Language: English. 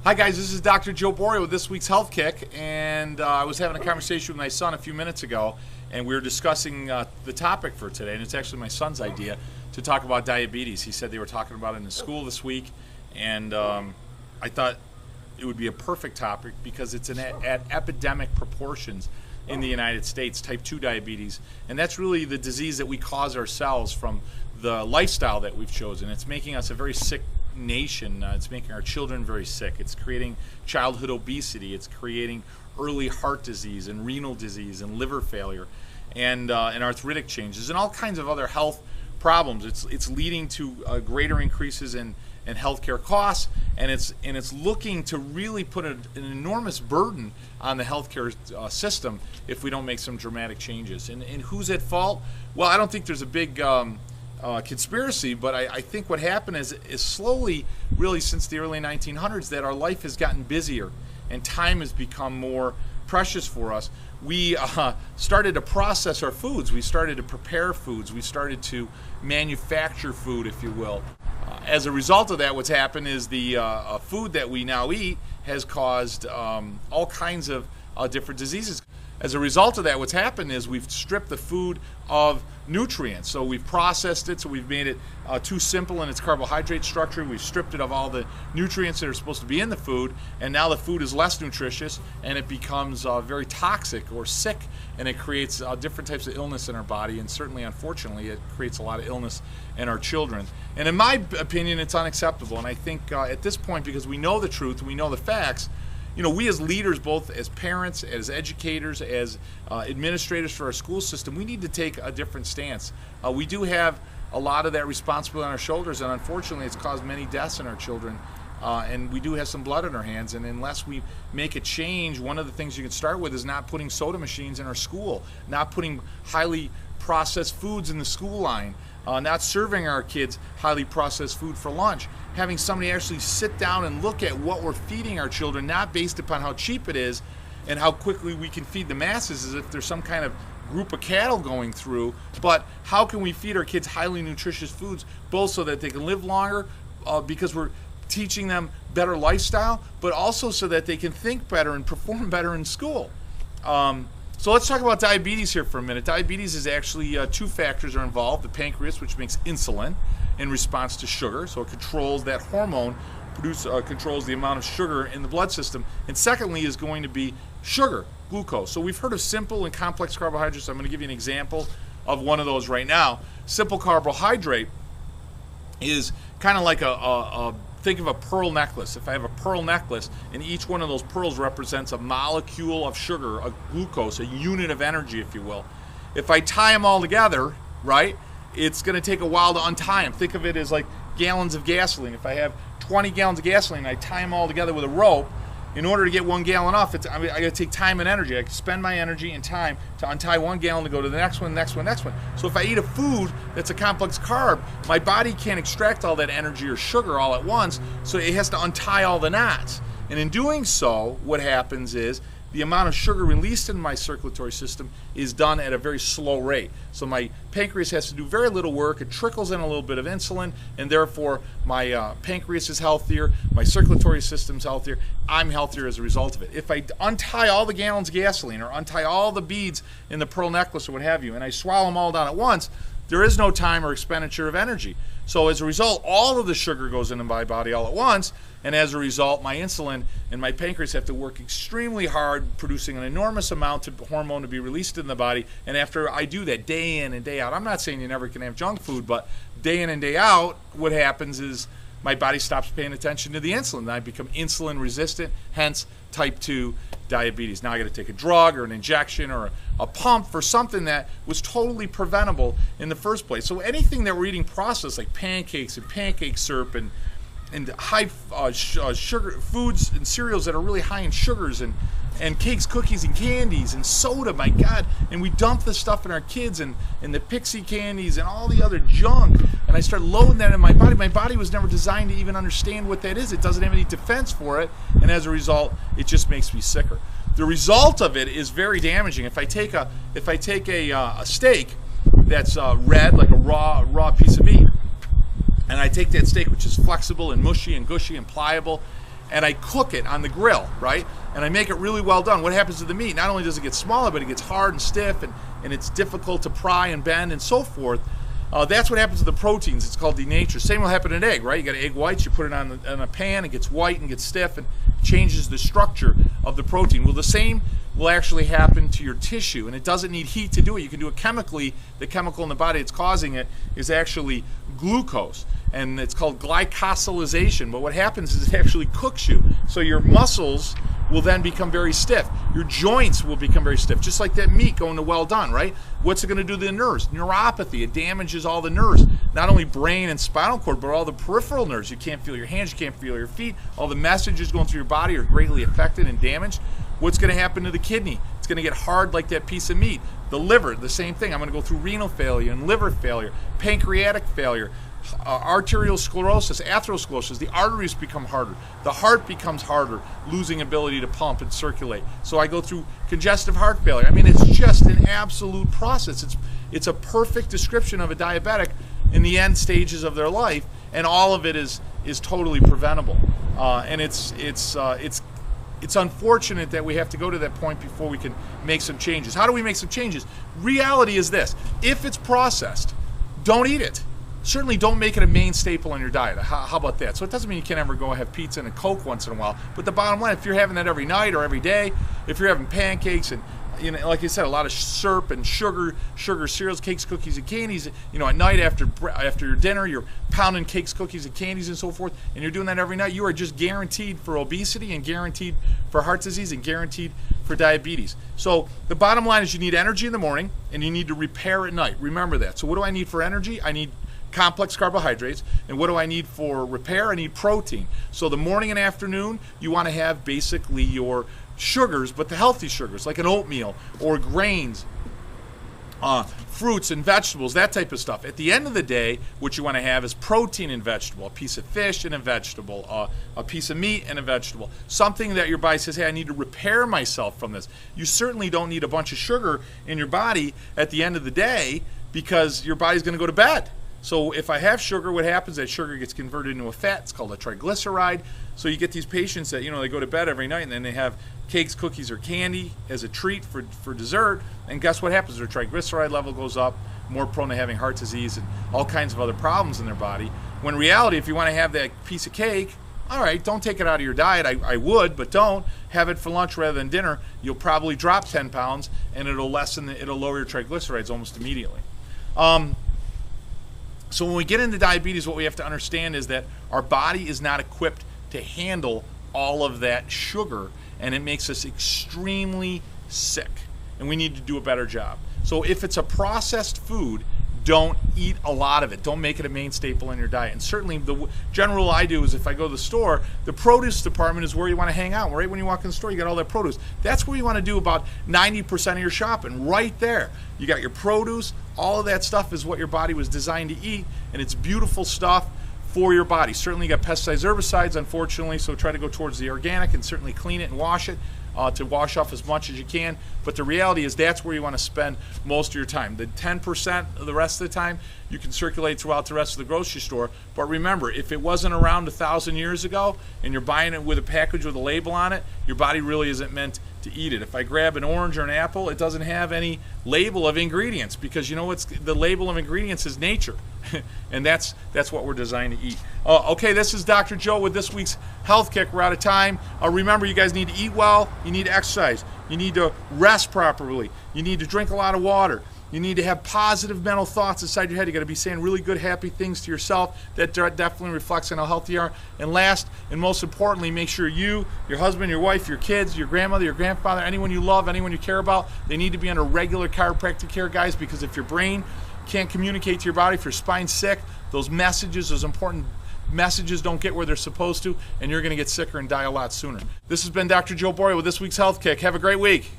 Hi guys, this is Dr. Joe Borio with this week's Health Kick, and I was having a conversation with my son a few minutes ago, and we were discussing the topic for today, and it's actually my son's idea to talk about diabetes. He said they were talking about it in school this week, and I thought it would be a perfect topic because it's at epidemic proportions in the United States, type 2 diabetes, and that's really the disease that we cause ourselves from the lifestyle that we've chosen. It's making us a very sick nation. It's making our children very sick. It's creating childhood obesity. It's creating early heart disease and renal disease and liver failure and arthritic changes and all kinds of other health problems. It's leading to greater increases in healthcare costs, and it's looking to really put an enormous burden on the healthcare system if we don't make some dramatic changes. And who's at fault? Well, I don't think there's a big conspiracy, but I think what happened is slowly, really since the early 1900s, that our life has gotten busier and time has become more precious for us. We started to process our foods. We started to prepare foods. We started to manufacture food, if you will. As a result of that, what's happened is the food that we now eat has caused all kinds of different diseases. As a result of that, what's happened is we've stripped the food of nutrients. So we've processed it, so we've made it too simple in its carbohydrate structure. We've stripped it of all the nutrients that are supposed to be in the food, and now the food is less nutritious, and it becomes very toxic or sick, and it creates different types of illness in our body, and certainly, unfortunately, it creates a lot of illness in our children. And in my opinion, it's unacceptable, and I think at this point, because we know the truth and we know the facts, you know, we as leaders, both as parents, as educators, as administrators for our school system, we need to take a different stance. We do have a lot of that responsibility on our shoulders, and unfortunately it's caused many deaths in our children, and we do have some blood in our hands, and unless we make a change, one of the things you can start with is not putting soda machines in our school, not putting highly processed foods in the school line, not serving our kids highly processed food for lunch, having somebody actually sit down and look at what we're feeding our children, not based upon how cheap it is and how quickly we can feed the masses as if there's some kind of group of cattle going through, but how can we feed our kids highly nutritious foods, both so that they can live longer because we're teaching them better lifestyle, but also so that they can think better and perform better in school. So let's talk about diabetes here for a minute. Diabetes is actually two factors are involved. The pancreas, which makes insulin in response to sugar, so it controls that hormone, controls the amount of sugar in the blood system. And secondly is going to be sugar, glucose. So we've heard of simple and complex carbohydrates. I'm going to give you an example of one of those right now. Simple carbohydrate is kind of like think of a pearl necklace. If I have a pearl necklace and each one of those pearls represents a molecule of sugar, a glucose, a unit of energy, if you will. If I tie them all together, right, it's going to take a while to untie them. Think of it as like gallons of gasoline. If I have 20 gallons of gasoline and I tie them all together with a rope, in order to get 1 gallon off, I got to take time and energy. I can spend my energy and time to untie 1 gallon to go to the next one, next one, next one. So if I eat a food that's a complex carb, my body can't extract all that energy or sugar all at once, so it has to untie all the knots. And in doing so, what happens is the amount of sugar released in my circulatory system is done at a very slow rate. So my pancreas has to do very little work. It trickles in a little bit of insulin, and therefore my pancreas is healthier, my circulatory system's healthier, I'm healthier as a result of it. If I untie all the gallons of gasoline or untie all the beads in the pearl necklace or what have you, and I swallow them all down at once, there is no time or expenditure of energy. So as a result, all of the sugar goes into my body all at once, and as a result, my insulin and my pancreas have to work extremely hard, producing an enormous amount of hormone to be released in the body. And after I do that day in and day out, I'm not saying you never can have junk food, but day in and day out, what happens is my body stops paying attention to the insulin, and I become insulin resistant, hence type 2 diabetes. Now I got to take a drug or an injection or a pump for something that was totally preventable in the first place. So anything that we're eating processed, like pancakes and pancake syrup and high sugar foods and cereals that are really high in sugars and cakes, cookies, and candies and soda, my God. And we dump this stuff in our kids and the pixie candies and all the other junk. And I start loading that in my body. My body was never designed to even understand what that is. It doesn't have any defense for it. And as a result, it just makes me sicker. The result of it is very damaging. If I take a steak that's red, like a raw piece of meat, and I take that steak, which is flexible and mushy and gushy and pliable, and I cook it on the grill, right? And I make it really well done. What happens to the meat? Not only does it get smaller, but it gets hard and stiff, and it's difficult to pry and bend and so forth. That's what happens to the proteins. It's called denature. Same will happen in an egg, right? You got egg whites, you put it on a pan, it gets white and gets stiff and changes the structure of the protein. Well, the same will actually happen to your tissue, and it doesn't need heat to do it. You can do it chemically. The chemical in the body that's causing it is actually glucose, and it's called glycosylation. But what happens is it actually cooks you. So your muscles will then become very stiff. Your joints will become very stiff, just like that meat going to well done, right? What's it going to do to the nerves? Neuropathy. It damages all the nerves, not only brain and spinal cord, but all the peripheral nerves. You can't feel your hands, you can't feel your feet. All the messages going through your body are greatly affected and damaged. What's going to happen to the kidney? It's going to get hard like that piece of meat. The liver, the same thing. I'm going to go through renal failure and liver failure, pancreatic failure, arterial sclerosis, atherosclerosis. The arteries become harder. The heart becomes harder, losing ability to pump and circulate. So I go through congestive heart failure. I mean, it's just an absolute process. It's a perfect description of a diabetic in the end stages of their life, and all of it is totally preventable. And it's unfortunate that we have to go to that point before we can make some changes. How do we make some changes? Reality is this: if it's processed, don't eat it. Certainly don't make it a main staple in your diet. How about that? So it doesn't mean you can't ever go and have pizza and a Coke once in a while, but the bottom line, if you're having that every night or every day, if you're having pancakes and, you know, like I said, a lot of syrup and sugar cereals, cakes, cookies, and candies, you know, at night after your dinner, you're pounding cakes, cookies, and candies and so forth, and you're doing that every night, you are just guaranteed for obesity and guaranteed for heart disease and guaranteed for diabetes. So the bottom line is you need energy in the morning and you need to repair at night. Remember that. So what do I need for energy? I need complex carbohydrates. And what do I need for repair? I need protein. So the morning and afternoon, you want to have basically your sugars, but the healthy sugars, like an oatmeal or grains, fruits and vegetables, that type of stuff. At the end of the day, what you want to have is protein and vegetable, a piece of fish and a vegetable, a piece of meat and a vegetable, something that your body says, hey, I need to repair myself from this. You certainly don't need a bunch of sugar in your body at the end of the day because your body's going to go to bed. So if I have sugar, what happens? That sugar gets converted into a fat. It's called a triglyceride. So you get these patients that, you know, they go to bed every night and then they have cakes, cookies, or candy as a treat for dessert. And guess what happens? Their triglyceride level goes up, more prone to having heart disease and all kinds of other problems in their body. When in reality, if you want to have that piece of cake, all right, don't take it out of your diet. I would, but don't. Have it for lunch rather than dinner. You'll probably drop 10 pounds and it'll lower your triglycerides almost immediately. So when we get into diabetes, what we have to understand is that our body is not equipped to handle all of that sugar, and it makes us extremely sick, and we need to do a better job. So if it's a processed food, don't eat a lot of it. Don't make it a main staple in your diet. And certainly the general rule I do is if I go to the store, the produce department is where you want to hang out. Right when you walk in the store, you got all that produce. That's where you want to do about 90% of your shopping, right there. You got your produce. All of that stuff is what your body was designed to eat, and it's beautiful stuff for your body. Certainly you got pesticides, herbicides, unfortunately, so try to go towards the organic and certainly clean it and wash it. To wash off as much as you can, but the reality is that's where you want to spend most of your time. The 10% of the rest of the time you can circulate throughout the rest of the grocery store. But remember, if it wasn't around 1,000 years ago and you're buying it with a package with a label on it, your body really isn't meant to eat it. If I grab an orange or an apple, it doesn't have any label of ingredients because you know what's the label of ingredients is nature, and that's what we're designed to eat. Okay, this is Dr. Joe with this week's Health Kick. We're out of time. Remember, you guys need to eat well. You need to exercise. You need to rest properly. You need to drink a lot of water. You need to have positive mental thoughts inside your head. You got to be saying really good, happy things to yourself. That definitely reflects on how healthy you are. And last and most importantly, make sure you, your husband, your wife, your kids, your grandmother, your grandfather, anyone you love, anyone you care about, they need to be under regular chiropractic care, guys, because if your brain can't communicate to your body, if your spine's sick, those messages, those important messages don't get where they're supposed to, and you're going to get sicker and die a lot sooner. This has been Dr. Joe Borio with this week's Health Kick. Have a great week.